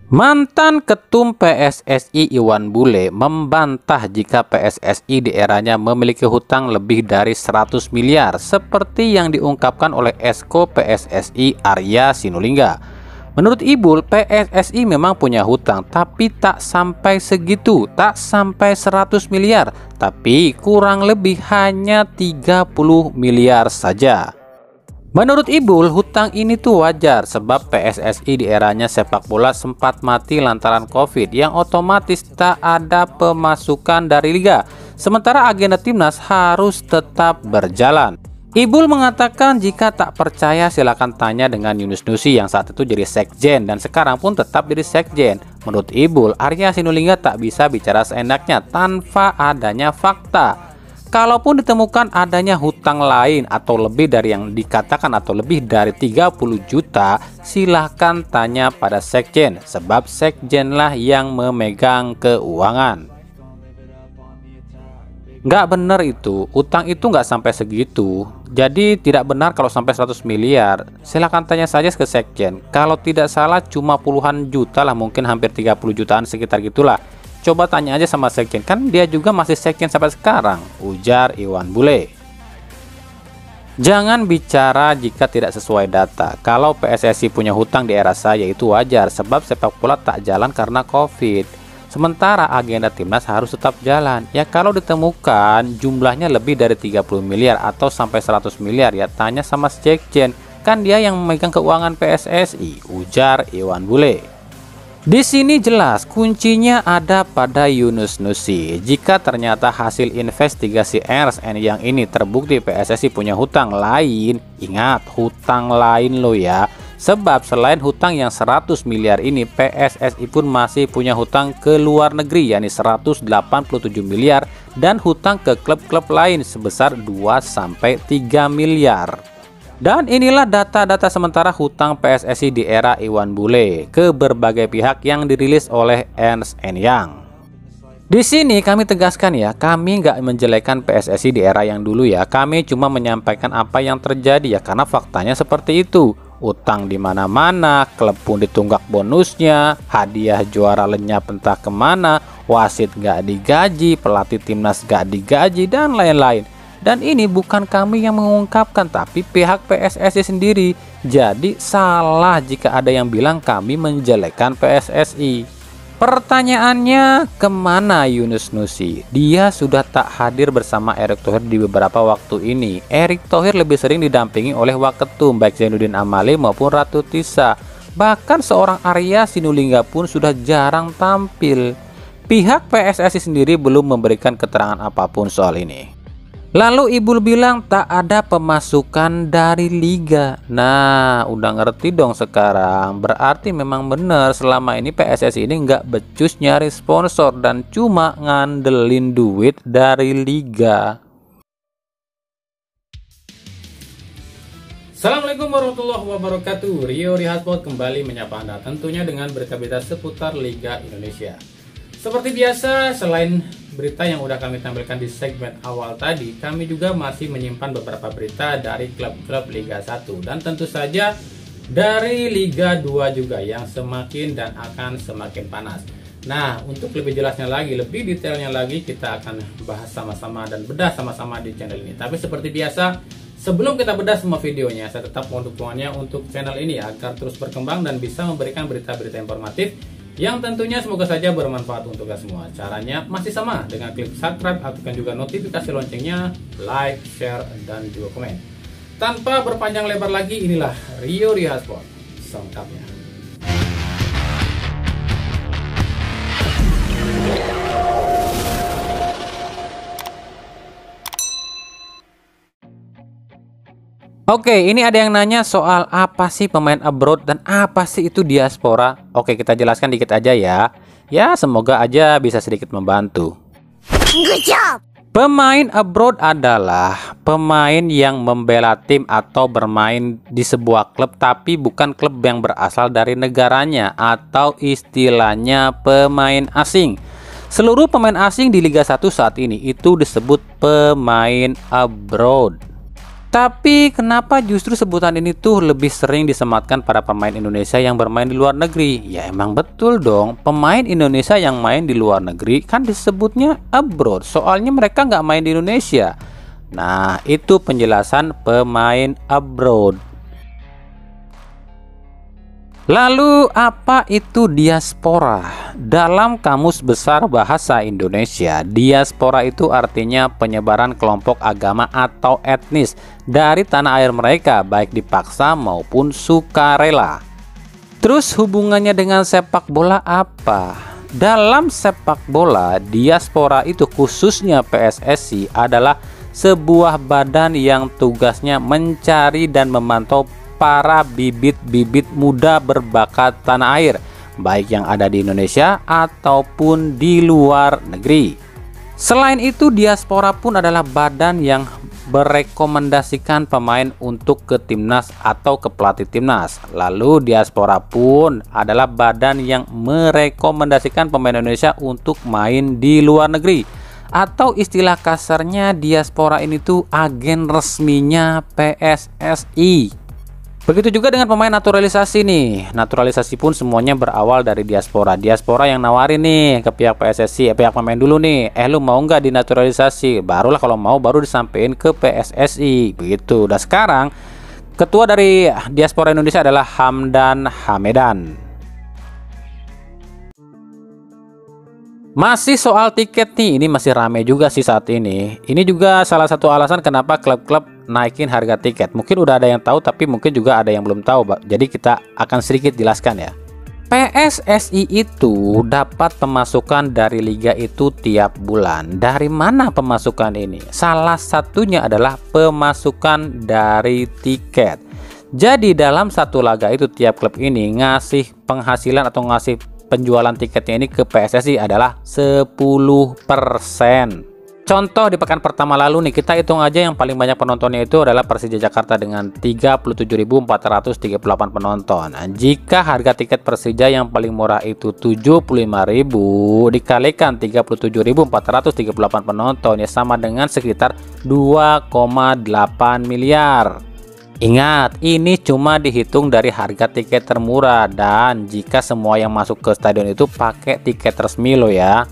Mantan Ketum PSSI Iwan Bule membantah jika PSSI di eranya memiliki hutang lebih dari 100 miliar seperti yang diungkapkan oleh Esko PSSI Arya Sinulinga. Menurut Ibul, PSSI memang punya hutang tapi tak sampai segitu, tak sampai 100 miliar, tapi kurang lebih hanya 30 miliar saja. Menurut Ibul, hutang ini tuh wajar sebab PSSI di eranya sepak bola sempat mati lantaran Covid yang otomatis tak ada pemasukan dari liga. Sementara agenda timnas harus tetap berjalan. Ibul mengatakan jika tak percaya silakan tanya dengan Yunus Nusi yang saat itu jadi sekjen dan sekarang pun tetap jadi sekjen. Menurut Ibul, Arya Sinulinga tak bisa bicara seenaknya tanpa adanya fakta. Kalaupun ditemukan adanya hutang lain atau lebih dari yang dikatakan atau lebih dari 30 juta, silahkan tanya pada sekjen, sebab sekjenlah yang memegang keuangan. Nggak benar itu, utang itu nggak sampai segitu. Jadi tidak benar kalau sampai 100 miliar. Silahkan tanya saja ke sekjen. Kalau tidak salah cuma puluhan juta lah, mungkin hampir 30 jutaan sekitar gitulah. Coba tanya aja sama sekjen, kan dia juga masih sekjen sampai sekarang, ujar Iwan Bule. Jangan bicara jika tidak sesuai data. Kalau PSSI punya hutang di era saya itu wajar, sebab sepak bola tak jalan karena Covid. Sementara agenda timnas harus tetap jalan. Ya kalau ditemukan jumlahnya lebih dari 30 miliar atau sampai 100 miliar ya tanya sama sekjen, kan dia yang memegang keuangan PSSI, ujar Iwan Bule. Di sini jelas kuncinya ada pada Yunus Nusi. Jika ternyata hasil investigasi Ernst & Young ini terbukti PSSI punya hutang lain, ingat hutang lain lo ya. Sebab selain hutang yang 100 miliar ini, PSSI pun masih punya hutang ke luar negeri yakni 187 miliar dan hutang ke klub-klub lain sebesar 2-3 miliar. Dan inilah data-data sementara hutang PSSI di era Iwan Bule ke berbagai pihak yang dirilis oleh Ernst & Young. Di sini kami tegaskan ya, kami nggak menjelekan PSSI di era yang dulu ya. Kami cuma menyampaikan apa yang terjadi ya, karena faktanya seperti itu. Utang di mana-mana, klub pun ditunggak bonusnya, hadiah juara lenyap entah kemana, wasit nggak digaji, pelatih timnas nggak digaji, dan lain-lain. Dan ini bukan kami yang mengungkapkan, tapi pihak PSSI sendiri. Jadi salah jika ada yang bilang kami menjelekkan PSSI. Pertanyaannya, kemana Yunus Nusi? Dia sudah tak hadir bersama Erick Thohir di beberapa waktu ini. Erick Thohir lebih sering didampingi oleh waketum baik Zainuddin Amali maupun Ratu Tissa. Bahkan seorang Arya Sinulinga pun sudah jarang tampil. Pihak PSSI sendiri belum memberikan keterangan apapun soal ini. Lalu Ibul bilang tak ada pemasukan dari liga. Nah, udah ngerti dong sekarang. Berarti memang benar selama ini PSSI ini nggak becus nyari sponsor dan cuma ngandelin duit dari liga. Assalamualaikum warahmatullahi wabarakatuh. Rio Rihasbot kembali menyapa Anda tentunya dengan berita-berita seputar Liga Indonesia. Seperti biasa, selain berita yang udah kami tampilkan di segmen awal tadi, kami juga masih menyimpan beberapa berita dari klub-klub Liga 1 dan tentu saja dari Liga 2 juga yang semakin dan akan semakin panas. Nah, untuk lebih jelasnya lagi, lebih detailnya lagi, kita akan bahas sama-sama dan bedah sama-sama di channel ini. Tapi seperti biasa, sebelum kita bedah semua videonya, saya tetap mohon dukungannya untuk channel ini agar terus berkembang dan bisa memberikan berita-berita informatif yang tentunya semoga saja bermanfaat untuk kita semua. Caranya masih sama dengan klik subscribe, aktifkan juga notifikasi loncengnya, like, share, dan juga komen. Tanpa berpanjang lebar lagi, inilah Rio Rihasbot selengkapnya. Oke, ini ada yang nanya soal apa sih pemain abroad dan apa sih itu diaspora. Oke, kita jelaskan dikit aja ya. Ya, semoga aja bisa sedikit membantu. Good job. Pemain abroad adalah pemain yang membela tim atau bermain di sebuah klub tapi bukan klub yang berasal dari negaranya, atau istilahnya pemain asing. Seluruh pemain asing di Liga 1 saat ini itu disebut pemain abroad. Tapi kenapa justru sebutan ini tuh lebih sering disematkan pada pemain Indonesia yang bermain di luar negeri? Ya emang betul dong, pemain Indonesia yang main di luar negeri kan disebutnya abroad, soalnya mereka nggak main di Indonesia. Nah, itu penjelasan pemain abroad. Lalu apa itu diaspora? Dalam Kamus Besar Bahasa Indonesia, diaspora itu artinya penyebaran kelompok agama atau etnis dari tanah air mereka, baik dipaksa maupun sukarela. Terus hubungannya dengan sepak bola apa? Dalam sepak bola, diaspora itu khususnya PSSI adalah sebuah badan yang tugasnya mencari dan memantau para bibit-bibit muda berbakat tanah air, baik yang ada di Indonesia ataupun di luar negeri. Selain itu, diaspora pun adalah badan yang merekomendasikan pemain untuk ke timnas atau ke pelatih timnas. Lalu diaspora pun adalah badan yang merekomendasikan pemain Indonesia untuk main di luar negeri. Atau istilah kasarnya, diaspora ini tuh agen resminya PSSI. Begitu juga dengan pemain naturalisasi nih. Naturalisasi pun semuanya berawal dari diaspora. Diaspora yang nawarin nih ke pihak PSSI, pihak pemain dulu nih. Lu mau nggak dinaturalisasi? Barulah kalau mau baru disampaikan ke PSSI. Begitu. Dan sekarang ketua dari diaspora Indonesia adalah Hamdan Hamedan. Masih soal tiket nih, ini masih rame juga sih saat ini. Ini juga salah satu alasan kenapa klub-klub naikin harga tiket. Mungkin udah ada yang tahu, tapi mungkin juga ada yang belum tahu. Jadi kita akan sedikit jelaskan ya. PSSI itu dapat pemasukan dari liga itu tiap bulan. Dari mana pemasukan ini? Salah satunya adalah pemasukan dari tiket. Jadi dalam satu laga itu tiap klub ini ngasih penghasilan atau ngasih penjualan tiketnya ini ke PSSI adalah 10%. Contoh di pekan pertama lalu nih, kita hitung aja yang paling banyak penontonnya itu adalah Persija Jakarta dengan 37.438 penonton. Nah, jika harga tiket Persija yang paling murah itu 75.000 dikalikan 37.438 penonton ya sama dengan sekitar 2,8 miliar. Ingat, ini cuma dihitung dari harga tiket termurah dan jika semua yang masuk ke stadion itu pakai tiket resmi loh ya.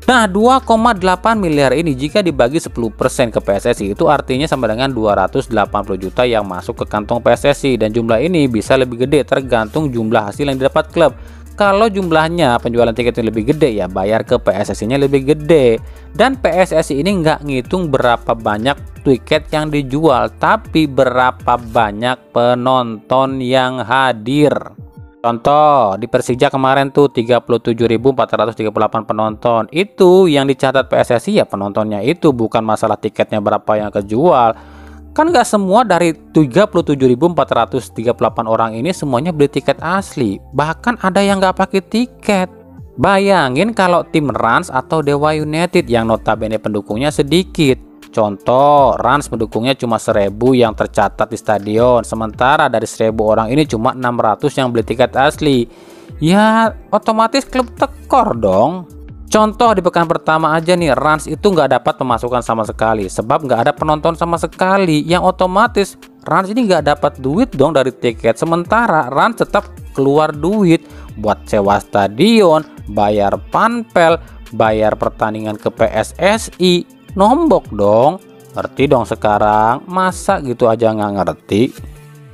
Nah, 2,8 miliar ini jika dibagi 10% ke PSSI itu artinya sama dengan 280 juta yang masuk ke kantong PSSI, dan jumlah ini bisa lebih gede tergantung jumlah hasil yang didapat klub. Kalau jumlahnya penjualan tiketnya lebih gede ya bayar ke PSSI-nya lebih gede. Dan PSSI ini nggak ngitung berapa banyak tiket yang dijual, tapi berapa banyak penonton yang hadir. Contoh di Persija kemarin tuh 37.438 penonton. Itu yang dicatat PSSI ya penontonnya, itu bukan masalah tiketnya berapa yang kejual. Kan nggak semua dari 37.438 orang ini semuanya beli tiket asli. Bahkan ada yang nggak pakai tiket. Bayangin kalau tim Rans atau Dewa United yang notabene pendukungnya sedikit. Contoh, Rans pendukungnya cuma 1.000 yang tercatat di stadion. Sementara dari 1.000 orang ini cuma 600 yang beli tiket asli. Ya otomatis klub tekor dong. Contoh di pekan pertama aja nih, Rans itu nggak dapat pemasukan sama sekali sebab nggak ada penonton sama sekali, yang otomatis Rans ini nggak dapat duit dong dari tiket. Sementara Rans tetap keluar duit buat sewa stadion, bayar panpel, bayar pertandingan ke PSSI, nombok dong. Ngerti dong sekarang, masa gitu aja nggak ngerti?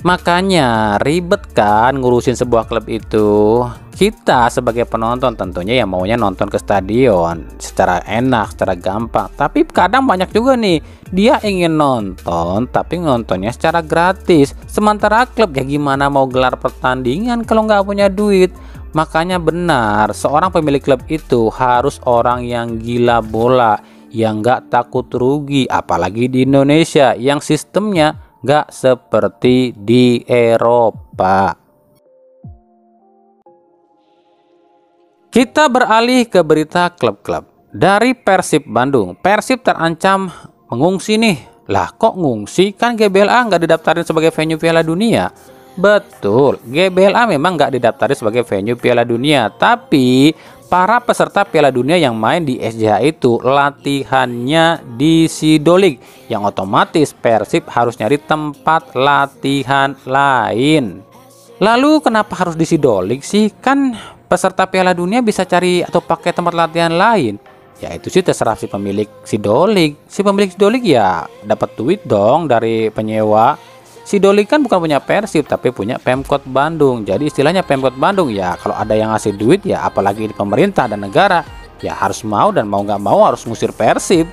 Makanya ribet kan ngurusin sebuah klub itu. Kita sebagai penonton tentunya ya maunya nonton ke stadion secara enak, secara gampang. Tapi kadang banyak juga nih dia ingin nonton tapi nontonnya secara gratis. Sementara klub ya gimana mau gelar pertandingan kalau nggak punya duit. Makanya benar, seorang pemilik klub itu harus orang yang gila bola, yang nggak takut rugi. Apalagi di Indonesia yang sistemnya nggak seperti di Eropa. Kita beralih ke berita klub-klub. Dari Persib Bandung, Persib terancam mengungsi nih. Lah kok ngungsi? Kan GBLA nggak didaftarin sebagai venue Piala Dunia. Betul, GBLA memang nggak didaftarin sebagai venue Piala Dunia, tapi Para peserta Piala Dunia yang main di SJH itu latihannya di Sidolik, yang otomatis Persib harus nyari tempat latihan lain. Lalu kenapa harus di Sidolik sih? Kan peserta Piala Dunia bisa cari atau pakai tempat latihan lain. Ya itu sih terserah si pemilik Sidolik. Si pemilik Sidolik ya dapat duit dong dari penyewa. Sidolik kan bukan punya Persib tapi punya Pemkot Bandung. Jadi istilahnya Pemkot Bandung ya kalau ada yang ngasih duit ya apalagi di pemerintah dan negara ya harus mau, dan mau nggak mau harus ngusir Persib.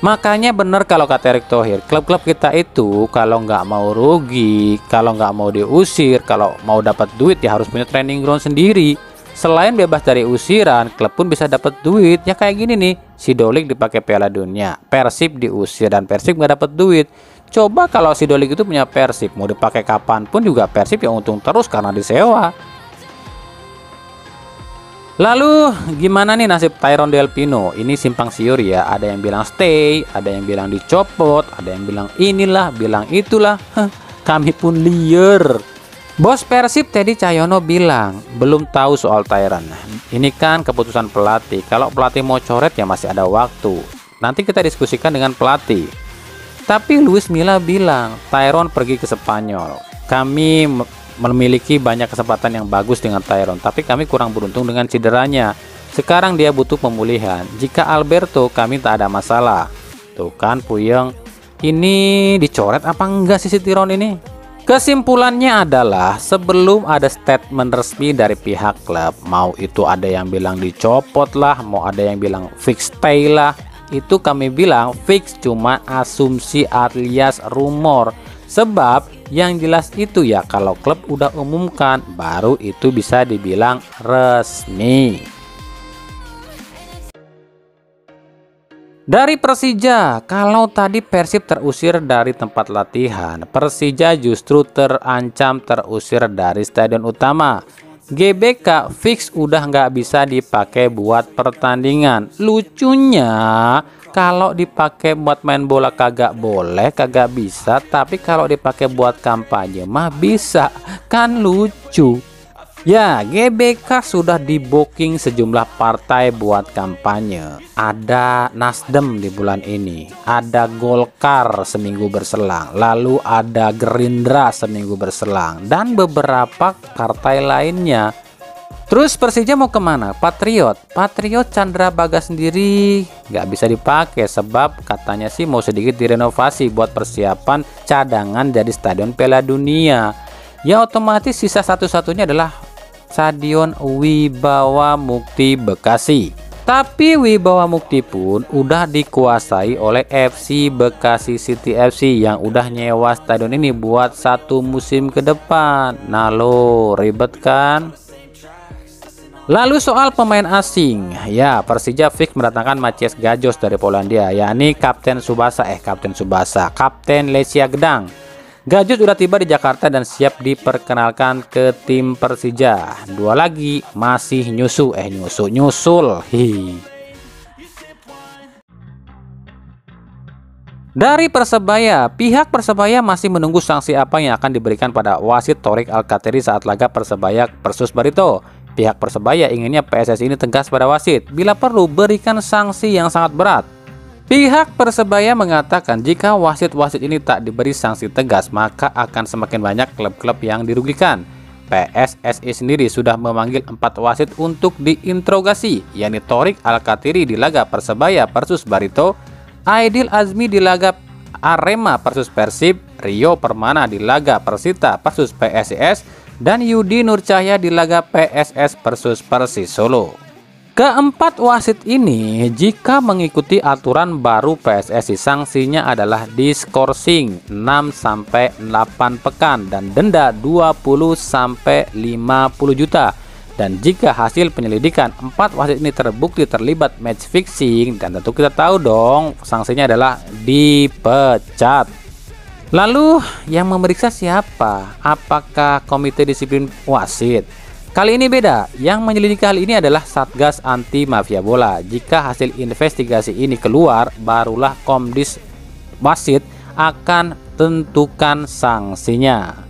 Makanya bener kalau kata Erick Thohir, klub-klub kita itu kalau nggak mau rugi, kalau nggak mau diusir, kalau mau dapat duit ya harus punya training ground sendiri. Selain bebas dari usiran, klub pun bisa dapat duit. Ya kayak gini nih, Sidolik dipakai Piala Dunia, Persib diusir dan Persib nggak dapat duit. Coba kalau Sidolik itu punya Persib, mau dipakai kapanpun juga Persib yang untung terus karena disewa. Lalu gimana nih nasib Tyrone Del Pino? Ini simpang siur ya, ada yang bilang stay, ada yang bilang dicopot, ada yang bilang inilah, bilang itulah. Kami pun liar. Bos Persib Teddy Cahyono bilang belum tahu soal Tyrone. Ini kan keputusan pelatih. Kalau pelatih mau coret ya masih ada waktu. Nanti kita diskusikan dengan pelatih. Tapi Luis Milla bilang Tyrone pergi ke Spanyol. Kami memiliki banyak kesempatan yang bagus dengan Tyrone, tapi kami kurang beruntung dengan cederanya. Sekarang dia butuh pemulihan. Jika Alberto kami tak ada masalah. Tuh kan Puyeng, ini dicoret apa enggak sih si Tyrone ini? Kesimpulannya adalah sebelum ada statement resmi dari pihak klub, mau itu ada yang bilang dicopot lah, mau ada yang bilang fix stay lah, itu kami bilang fix cuma asumsi alias rumor. Sebab yang jelas itu ya kalau klub udah umumkan baru itu bisa dibilang resmi. Dari Persija, kalau tadi Persib terusir dari tempat latihan, Persija justru terancam terusir dari stadion utama. GBK fix udah nggak bisa dipakai buat pertandingan. Lucunya kalau dipakai buat main bola kagak boleh, kagak bisa, tapi kalau dipakai buat kampanye mah bisa. Kan lucu. Ya, GBK sudah di booking sejumlah partai buat kampanye. Ada Nasdem di bulan ini, ada Golkar seminggu berselang, lalu ada Gerindra seminggu berselang, dan beberapa partai lainnya. Terus Persija mau kemana? Patriot Chandra Bagas sendiri nggak bisa dipakai sebab katanya sih mau sedikit direnovasi buat persiapan cadangan jadi stadion Piala Dunia. Ya otomatis sisa satu-satunya adalah Stadion Wibawa Mukti Bekasi. Tapi Wibawa Mukti pun udah dikuasai oleh FC Bekasi City FC yang udah nyewa stadion ini buat 1 musim ke depan. Nah lo ribet kan? Lalu soal pemain asing, ya Persija fix mendatangkan Maciej Gajos dari Polandia, yakni Kapten Lesia Gedang. Gajos sudah tiba di Jakarta dan siap diperkenalkan ke tim Persija. 2 lagi masih nyusul. Dari Persebaya, pihak Persebaya masih menunggu sanksi apa yang akan diberikan pada wasit Thorik Alkatiri saat laga Persebaya versus Barito. Pihak Persebaya inginnya PSSI ini tegas pada wasit, bila perlu berikan sanksi yang sangat berat. Pihak Persebaya mengatakan jika wasit-wasit ini tak diberi sanksi tegas maka akan semakin banyak klub-klub yang dirugikan. PSSI sendiri sudah memanggil 4 wasit untuk diinterogasi, yakni Thorik Alkatiri di laga Persebaya versus Barito, Aidil Azmi di laga Arema versus Persib, Rio Permana di laga Persita versus PSIS, dan Yudi Nurcahya di laga PSS versus Persis Solo. Keempat wasit ini jika mengikuti aturan baru PSSI sanksinya adalah diskorsing 6-8 pekan dan denda 20-50 juta. Dan jika hasil penyelidikan 4 wasit ini terbukti terlibat match fixing, dan tentu kita tahu dong sanksinya adalah dipecat. Lalu yang memeriksa siapa? Apakah komite disiplin wasit? Kali ini beda, yang menyelidiki hal ini adalah Satgas Anti Mafia Bola. Jika hasil investigasi ini keluar, barulah Komdis Wasit akan tentukan sanksinya.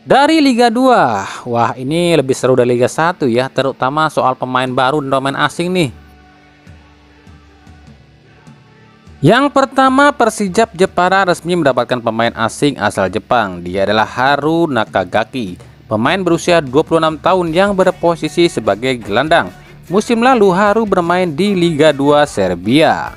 Dari Liga 2, wah ini lebih seru dari Liga 1 ya, terutama soal pemain baru dan pemain asing nih. Yang pertama, Persijap Jepara resmi mendapatkan pemain asing asal Jepang. Dia adalah Haru Nakagaki, pemain berusia 26 tahun yang berposisi sebagai gelandang. Musim lalu Haru bermain di Liga 2 Serbia.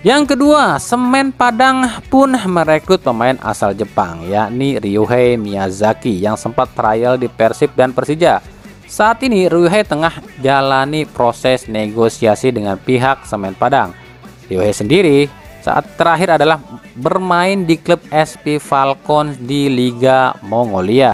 Yang kedua, Semen Padang pun merekrut pemain asal Jepang, yakni Ryuhei Miyazaki yang sempat trial di Persib dan Persija. Saat ini Ryuhei tengah jalani proses negosiasi dengan pihak Semen Padang. Ryuhei sendiri saat terakhir adalah bermain di klub SP Falcons di Liga Mongolia.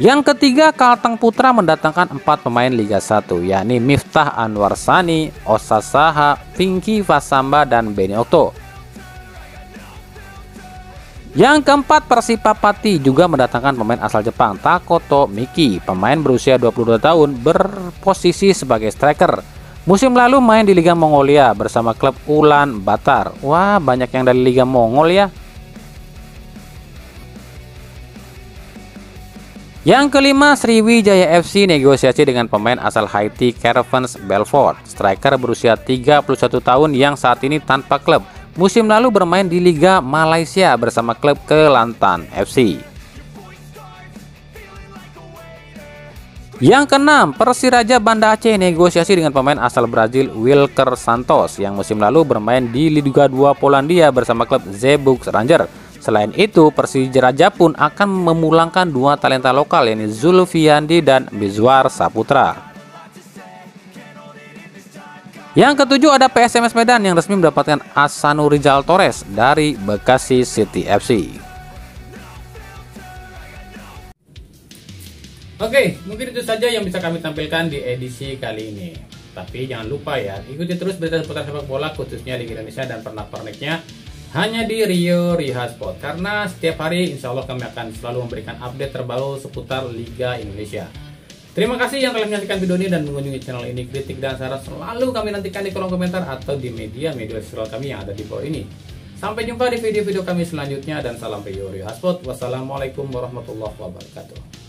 Yang ketiga, Kalteng Putra mendatangkan 4 pemain Liga 1, yakni Miftah Anwar Sani, Osa Saha, Pinky Vasamba, dan Beni Okto. Yang keempat, Persipa Pati juga mendatangkan pemain asal Jepang, Takoto Miki, pemain berusia 22 tahun berposisi sebagai striker. Musim lalu main di Liga Mongolia bersama klub Ulan Batar. Wah, banyak yang dari Liga Mongol ya. Yang kelima, Sriwijaya FC negosiasi dengan pemain asal Haiti Caravans Belfort, striker berusia 31 tahun yang saat ini tanpa klub. Musim lalu bermain di Liga Malaysia bersama klub Kelantan FC. Yang keenam, Persiraja Banda Aceh negosiasi dengan pemain asal Brazil Wilker Santos yang musim lalu bermain di Liga 2 Polandia bersama klub Zeebrugge Rangers. Selain itu, Persiraja pun akan memulangkan 2 talenta lokal, yakni Zulfiandi dan Mizwar Saputra. Yang ketujuh, ada PSMS Medan yang resmi mendapatkan Ahsanurizal Torres dari Bekasi City FC. Oke, mungkin itu saja yang bisa kami tampilkan di edisi kali ini. Tapi jangan lupa ya, ikuti terus berita seputar sepak bola khususnya Liga Indonesia dan pernak-perniknya hanya di Rio Riha Sport. Karena setiap hari insya Allah kami akan selalu memberikan update terbaru seputar Liga Indonesia. Terima kasih yang telah menyaksikan video ini dan mengunjungi channel ini. Kritik dan saran selalu kami nantikan di kolom komentar atau di media sosial kami yang ada di bawah ini. Sampai jumpa di video-video kami selanjutnya dan salam Rio Riha Sport. Wassalamualaikum warahmatullahi wabarakatuh.